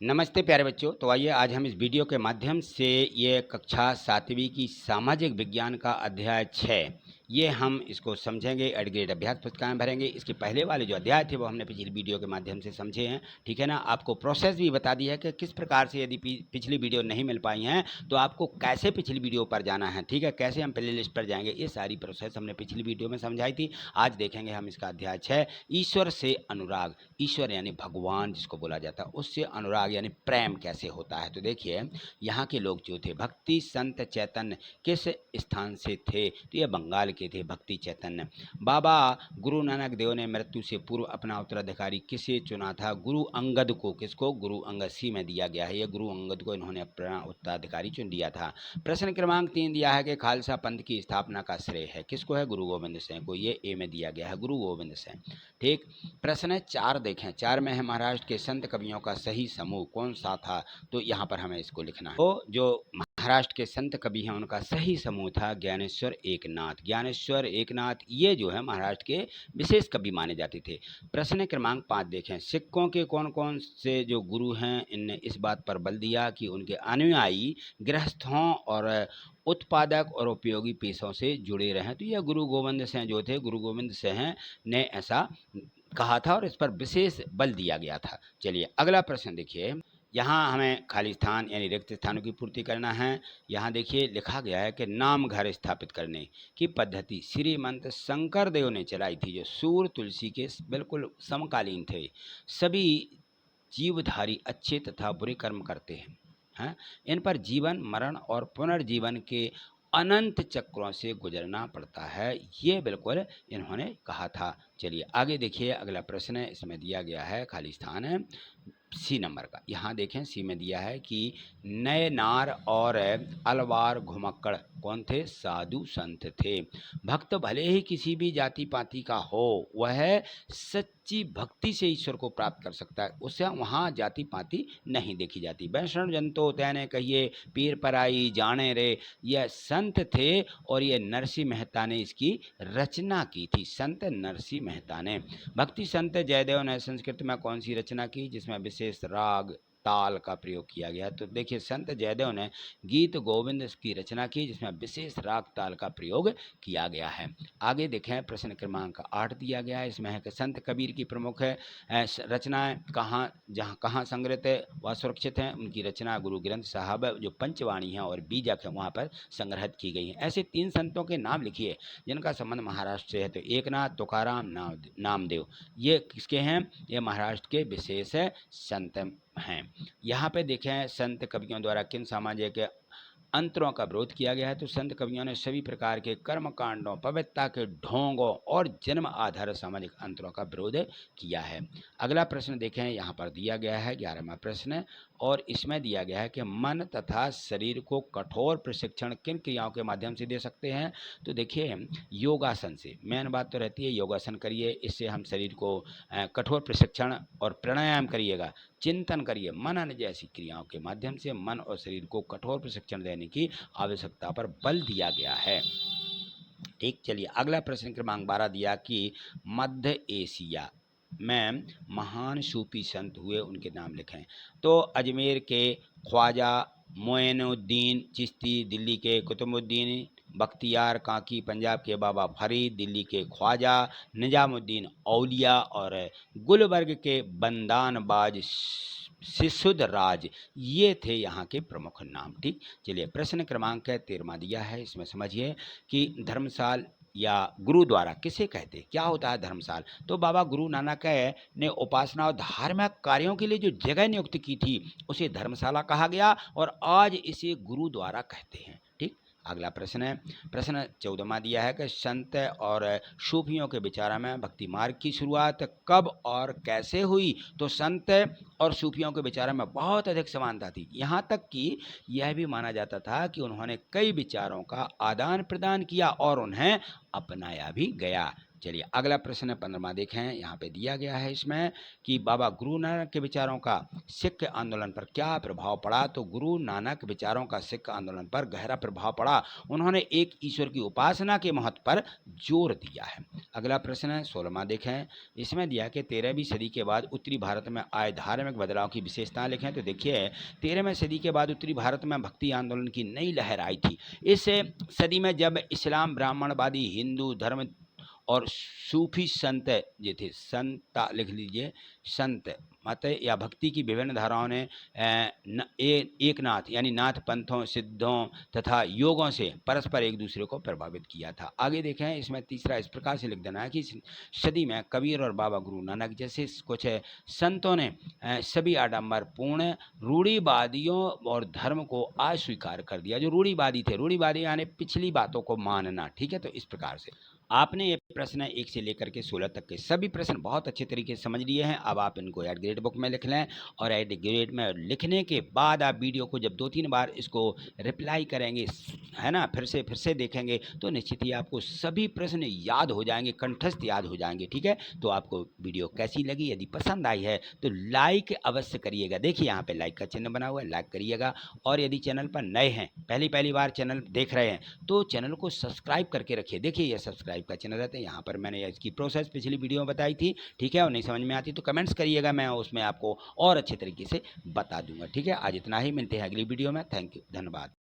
नमस्ते प्यारे बच्चों। तो आइए आज हम इस वीडियो के माध्यम से ये कक्षा 7वीं की सामाजिक विज्ञान का अध्याय 6 ये हम इसको समझेंगे। एड ग्रेड अभ्यास पुस्तिकाएं भरेंगे। इसके पहले वाले जो अध्याय थे वो हमने पिछली वीडियो के माध्यम से समझे हैं, ठीक है ना। आपको प्रोसेस भी बता दी है कि किस प्रकार से यदि पिछली वीडियो नहीं मिल पाई हैं तो आपको कैसे पिछली वीडियो पर जाना है, ठीक है, कैसे हम प्ले लिस्ट पर जाएंगे। ये सारी प्रोसेस हमने पिछली वीडियो में समझाई थी। आज देखेंगे हम इसका अध्याय 6, ईश्वर से अनुराग। ईश्वर यानी भगवान जिसको बोला जाता है, उससे अनुराग यानी प्रेम कैसे होता है। तो देखिए यहाँ के लोग जो थे, भक्ति संत चैतन्य किस स्थान से थे, तो ये बंगाल के थे भक्ति चैतन्य। बाबा गुरु नानक देव ने मृत्यु से पूर्व अपना उत्तराधिकारी किसे चुना था? गुरु अंगद को। किसको? गुरु अंगद। सी में दिया गया है, ये गुरु अंगद को इन्होंने अपना उत्तराधिकारी चुन लिया था। प्रश्न क्रमांक 3 दिया है कि खालसा पंथ की स्थापना का श्रेय है किसको है? गुरु गोविंद सिंह को। ये ए में दिया गया है, गुरु गोविंद सिंह, ठीक। प्रश्न 4 देखें, 4 में है महाराष्ट्र के संत कवियों का सही समूह कौन सा था? तो यहाँ पर हमें इसको लिखना है। तो जो महाराष्ट्र के संत कवि हैं उनका सही समूह था ज्ञानेश्वर एकनाथ। ज्ञानेश्वर एकनाथ ये जो है महाराष्ट्र के विशेष कवि माने जाते थे। प्रश्न क्रमांक 5 देखें, सिखों के कौन कौन से जो गुरु हैं इनने इस बात पर बल दिया कि उनके अनुयायी गृहस्थों और उत्पादक और उपयोगी पेशों से जुड़े रहें? तो यह गुरु गोविंद सिंह जो थे, गुरु गोविंद सिंह ने ऐसा कहा था और इस पर विशेष बल दिया गया था। चलिए अगला प्रश्न देखिए। यहाँ हमें खाली स्थान यानी रिक्त स्थानों की पूर्ति करना है। यहाँ देखिए लिखा गया है कि नाम घर स्थापित करने की पद्धति श्रीमंत शंकर देव ने चलाई थी, जो सूर तुलसी के बिल्कुल समकालीन थे। सभी जीवधारी अच्छे तथा बुरे कर्म करते हैं, इन पर जीवन मरण और पुनर्जीवन के अनंत चक्रों से गुजरना पड़ता है, ये बिल्कुल इन्होंने कहा था। चलिए आगे देखिए अगला प्रश्न है, इसमें दिया गया है खाली स्थान है सी नंबर का। यहाँ देखें सी में दिया है कि नए नार और अलवार घुमक्कड़ कौन थे? साधु संत थे। भक्त भले ही किसी भी जाति पाति का हो, वह सच्ची भक्ति से ईश्वर को प्राप्त कर सकता है, उससे वहाँ जाति पाति नहीं देखी जाती। वैष्णव जन तो तैने कहिए पीर पराई जाने रे, यह संत थे और ये नरसिंह मेहता ने इसकी रचना की थी। संत नरसिंह मेहता ने। भक्ति संत जयदेव ने संस्कृत में कौन सी रचना की जिसमें विशेष राग ताल का प्रयोग किया गया? तो देखिए संत जयदेव ने गीत गोविंद की रचना की जिसमें विशेष राग ताल का प्रयोग किया गया है। आगे देखें प्रश्न क्रमांक 8 दिया गया है, इसमें है कि संत कबीर की प्रमुख रचनाएं कहाँ संग्रहित व सुरक्षित हैं? उनकी रचना गुरु ग्रंथ साहब जो पंचवाणी है और बीजक है वहाँ पर संग्रहित की गई हैं। ऐसे 3 संतों के नाम लिखिए जिनका संबंध महाराष्ट्र से है। तो एकनाथ, तुकाराम, नामदेव, ये किसके हैं? ये महाराष्ट्र के विशेष संत हैं। यहाँ पे देखें संत कवियों द्वारा किन सामाजिक अंतरों का विरोध किया गया है? तो संत कवियों ने सभी प्रकार के कर्म कांडों, पवित्रता के ढोंगों और जन्म आधारित सामाजिक अंतरों का विरोध किया है। अगला प्रश्न देखें, यहाँ पर दिया गया है 11वां प्रश्न और इसमें दिया गया है कि मन तथा शरीर को कठोर प्रशिक्षण किन क्रियाओं के माध्यम से दे सकते हैं? तो देखिए योगासन से। मेन बात तो रहती है योगासन करिए, इससे हम शरीर को कठोर प्रशिक्षण, और प्राणायाम करिएगा, चिंतन करिए, मनन जैसी क्रियाओं के माध्यम से मन और शरीर को कठोर प्रशिक्षण देने की आवश्यकता पर बल दिया गया है, ठीक। चलिए अगला प्रश्न क्रमांक 12 दिया कि मध्य एशिया में महान सूफी संत हुए, उनके नाम लिखें। तो अजमेर के ख्वाजा मोइनुद्दीन चिश्ती, दिल्ली के कुतुबुद्दीन बख्तियार काकी, पंजाब के बाबा फरीद, दिल्ली के ख्वाजा निजामुद्दीन औलिया और गुलबर्ग के बंदानबाज सिसुद राज, ये थे यहाँ के प्रमुख नाम, ठीक। चलिए प्रश्न क्रमांक 13 दिया है, इसमें समझिए कि धर्मशाल या गुरुद्वारा किसे कहते? क्या होता है धर्मशाल? तो बाबा गुरु नानक ने उपासना और धार्मिक कार्यों के लिए जो जगह नियुक्त की थी उसे धर्मशाला कहा गया और आज इसे गुरुद्वारा कहते हैं, ठीक। अगला प्रश्न है, प्रश्न 14वां दिया है कि संत और सूफियों के विचार में भक्ति मार्ग की शुरुआत कब और कैसे हुई? तो संत और सूफियों के विचारों में बहुत अधिक समानता थी, यहाँ तक कि यह भी माना जाता था कि उन्होंने कई विचारों का आदान प्रदान किया और उन्हें अपनाया भी गया। चलिए अगला प्रश्न 15वां देखें, यहाँ पे दिया गया है इसमें कि बाबा गुरु नानक के विचारों का सिख आंदोलन पर क्या प्रभाव पड़ा। तो गुरु नानक विचारों का सिख आंदोलन पर गहरा प्रभाव पड़ा। उन्होंने एक ईश्वर की उपासना के महत्व पर जोर दिया है। अगला प्रश्न 16वां देखें, इसमें दिया कि 13वीं सदी के बाद उत्तरी भारत में आए धार्मिक बदलाव की विशेषताएं लिखें। तो देखिए 13वीं सदी के बाद उत्तरी भारत में भक्ति आंदोलन की नई लहर आई थी। इस सदी में जब इस्लाम, ब्राह्मणवादी, हिंदू धर्म और सूफी संत जो थे, संता लिख लीजिए, संत मत या भक्ति की विभिन्न धाराओं ने एक नाथ यानी नाथ पंथों, सिद्धों तथा योगों से परस्पर एक दूसरे को प्रभावित किया था। आगे देखें, इसमें तीसरा इस प्रकार से लिख देना है कि सदी में कबीर और बाबा गुरु नानक जैसे कुछ संतों ने सभी आडंबरपूर्ण रूढ़िवादियों और धर्म को अस्वीकार कर दिया। जो रूढ़िवादी थे, रूढ़िवादी यानी पिछली बातों को मानना, ठीक है। तो इस प्रकार से आपने ये प्रश्न 1 से लेकर के 16 तक के सभी प्रश्न बहुत अच्छे तरीके से समझ लिए हैं। अब आप इनको एट ग्रेड बुक में लिख लें और एट ग्रेड में लिखने के बाद आप वीडियो को जब 2-3 बार इसको रिप्लाई करेंगे, है ना, फिर से देखेंगे तो निश्चित ही आपको सभी प्रश्न याद हो जाएंगे, कंठस्थ याद हो जाएंगे, ठीक है। तो आपको वीडियो कैसी लगी, यदि पसंद आई है तो लाइक अवश्य करिएगा। देखिए यहाँ पे लाइक का चिन्ह बना हुआ है, लाइक करिएगा। और यदि चैनल पर नए हैं, पहली बार चैनल देख रहे हैं, तो चैनल को सब्सक्राइब करके रखिए। देखिए ये सब्सक्राइब का चिन्ह रहता है, यहाँ पर मैंने इसकी प्रोसेस पिछली वीडियो में बताई थी, ठीक है। और नहीं समझ में आती तो कमेंट्स करिएगा, मैं उसमें आपको और अच्छे तरीके से बता दूंगा, ठीक है। आज इतना ही, मिलते हैं अगली वीडियो में। थैंक यू, धन्यवाद।